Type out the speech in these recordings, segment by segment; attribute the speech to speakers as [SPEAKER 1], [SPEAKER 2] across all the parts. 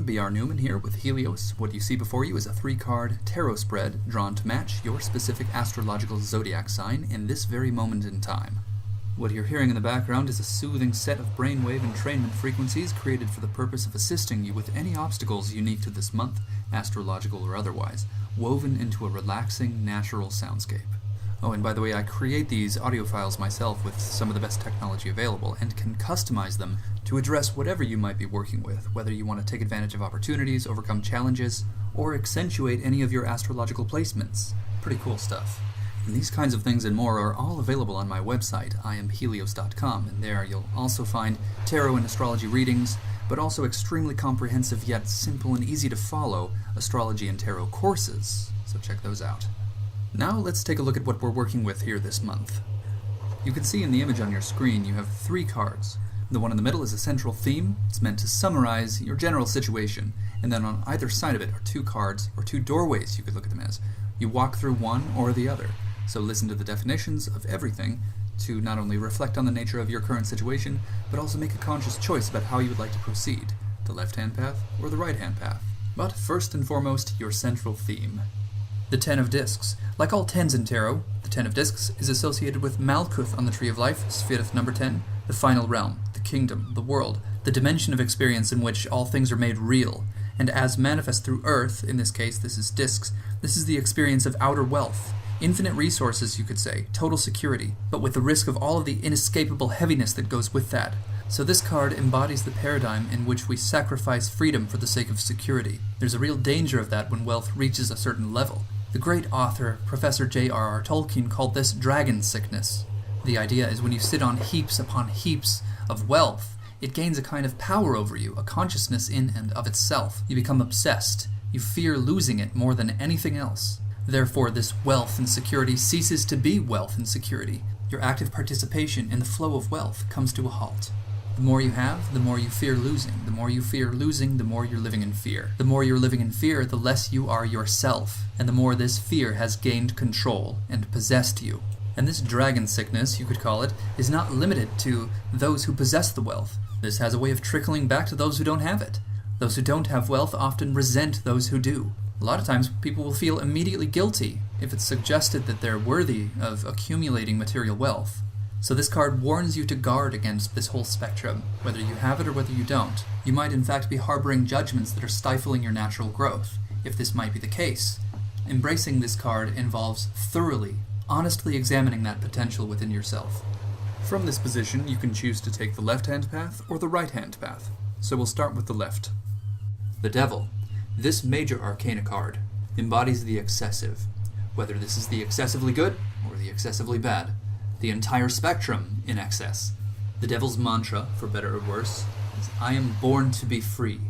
[SPEAKER 1] B.R. Newman here with Helios. What you see before you is a 3-card tarot spread drawn to match your specific astrological zodiac sign in this very moment in time. What you're hearing in the background is a soothing set of brainwave entrainment frequencies created for the purpose of assisting you with any obstacles unique to this month, astrological or otherwise, woven into a relaxing, natural soundscape. Oh, and by the way, I create these audio files myself with some of the best technology available and can customize them to address whatever you might be working with, whether you want to take advantage of opportunities, overcome challenges, or accentuate any of your astrological placements. Pretty cool stuff. And these kinds of things and more are all available on my website, IamHelios.com, and there you'll also find tarot and astrology readings, but also extremely comprehensive yet simple and easy to follow astrology and tarot courses, so check those out. Now let's take a look at what we're working with here this month. You can see in the image on your screen you have 3 cards. The one in the middle is a central theme. It's meant to summarize your general situation, and then on either side of it are 2 cards, or 2 doorways you could look at them as. You walk through one or the other, so listen to the definitions of everything to not only reflect on the nature of your current situation, but also make a conscious choice about how you would like to proceed, the left-hand path or the right-hand path. But first and foremost, your central theme. The Ten of Discs. Like all 10s in tarot, the Ten of Discs is associated with Malkuth on the Tree of Life, Sphirith number 10, the final realm, the kingdom, the world, the dimension of experience in which all things are made real, and as manifest through Earth, in this case this is discs, this is the experience of outer wealth, infinite resources you could say, total security, but with the risk of all of the inescapable heaviness that goes with that. So this card embodies the paradigm in which we sacrifice freedom for the sake of security. There's a real danger of that when wealth reaches a certain level. The great author, Professor J.R.R. Tolkien, called this dragon sickness. The idea is when you sit on heaps upon heaps of wealth, it gains a kind of power over you, a consciousness in and of itself. You become obsessed. You fear losing it more than anything else. Therefore, this wealth and security ceases to be wealth and security. Your active participation in the flow of wealth comes to a halt. The more you have, the more you fear losing. The more you fear losing, the more you're living in fear. The more you're living in fear, the less you are yourself, and the more this fear has gained control and possessed you. And this dragon sickness, you could call it, is not limited to those who possess the wealth. This has a way of trickling back to those who don't have it. Those who don't have wealth often resent those who do. A lot of times people will feel immediately guilty if it's suggested that they're worthy of accumulating material wealth. So this card warns you to guard against this whole spectrum, whether you have it or whether you don't. You might in fact be harboring judgments that are stifling your natural growth, if this might be the case. Embracing this card involves thoroughly, honestly examining that potential within yourself. From this position, you can choose to take the left-hand path or the right-hand path. So we'll start with the left. The Devil. This major arcana card embodies the excessive, whether this is the excessively good or the excessively bad. The entire spectrum in excess. The Devil's mantra, for better or worse, is, "I am born to be free.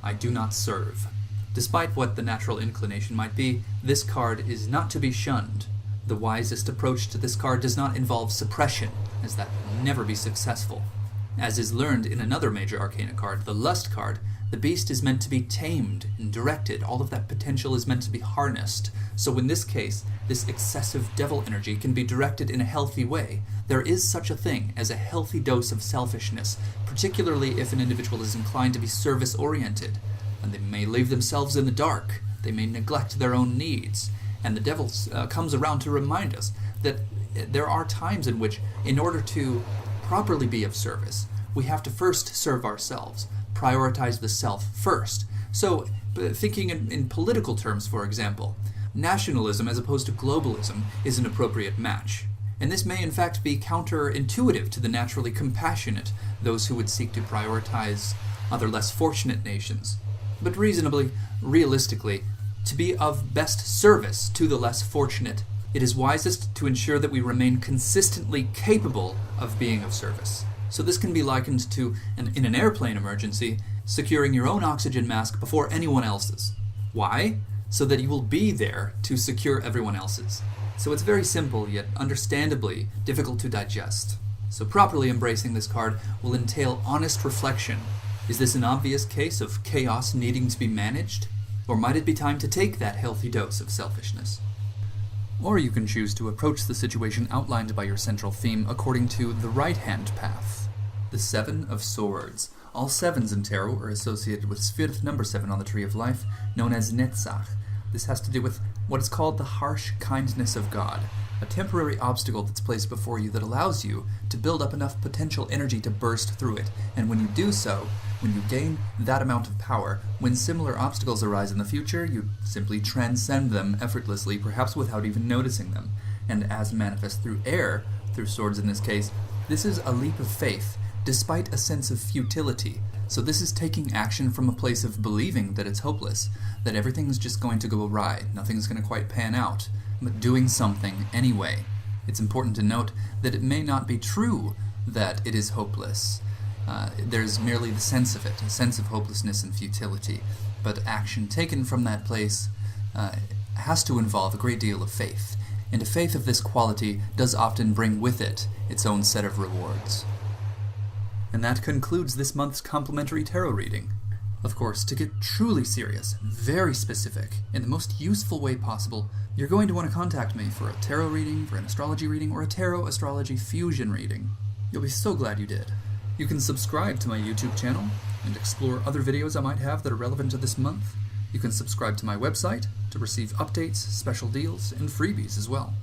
[SPEAKER 1] I do not serve." Despite what the natural inclination might be, this card is not to be shunned. The wisest approach to this card does not involve suppression, as that will never be successful. As is learned in another major arcana card, the Lust card, the beast is meant to be tamed and directed. All of that potential is meant to be harnessed. So in this case, this excessive devil energy can be directed in a healthy way. There is such a thing as a healthy dose of selfishness, particularly if an individual is inclined to be service-oriented. And they may leave themselves in the dark. They may neglect their own needs. And the devil comes around to remind us that there are times in which, in order to properly be of service, we have to first serve ourselves. Prioritize the self first. So, thinking in political terms, for example, nationalism as opposed to globalism is an appropriate match. And this may in fact be counterintuitive to the naturally compassionate, those who would seek to prioritize other less fortunate nations. But realistically, to be of best service to the less fortunate, it is wisest to ensure that we remain consistently capable of being of service. So this can be likened to, in an airplane emergency, securing your own oxygen mask before anyone else's. Why? So that you will be there to secure everyone else's. So it's very simple, yet understandably difficult to digest. So properly embracing this card will entail honest reflection. Is this an obvious case of chaos needing to be managed? Or might it be time to take that healthy dose of selfishness? Or you can choose to approach the situation outlined by your central theme according to the right-hand path. The Seven of Swords. All sevens in tarot are associated with Sphyrth number 7 on the Tree of Life, known as Netzach. This has to do with what is called the harsh kindness of God, a temporary obstacle that's placed before you that allows you to build up enough potential energy to burst through it. And when you do so, when you gain that amount of power, when similar obstacles arise in the future, you simply transcend them effortlessly, perhaps without even noticing them. And as manifest through air, through swords in this case, this is a leap of faith, despite a sense of futility. So this is taking action from a place of believing that it's hopeless, that everything's just going to go awry, nothing's going to quite pan out, but doing something anyway. It's important to note that it may not be true that it is hopeless. There's merely the sense of it, a sense of hopelessness and futility, but action taken from that place has to involve a great deal of faith, and a faith of this quality does often bring with it its own set of rewards. And that concludes this month's complimentary tarot reading. Of course, to get truly serious, very specific, in the most useful way possible, you're going to want to contact me for a tarot reading, for an astrology reading, or a tarot-astrology fusion reading. You'll be so glad you did. You can subscribe to my YouTube channel and explore other videos I might have that are relevant to this month. You can subscribe to my website to receive updates, special deals, and freebies as well.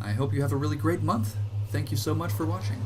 [SPEAKER 1] I hope you have a really great month. Thank you so much for watching.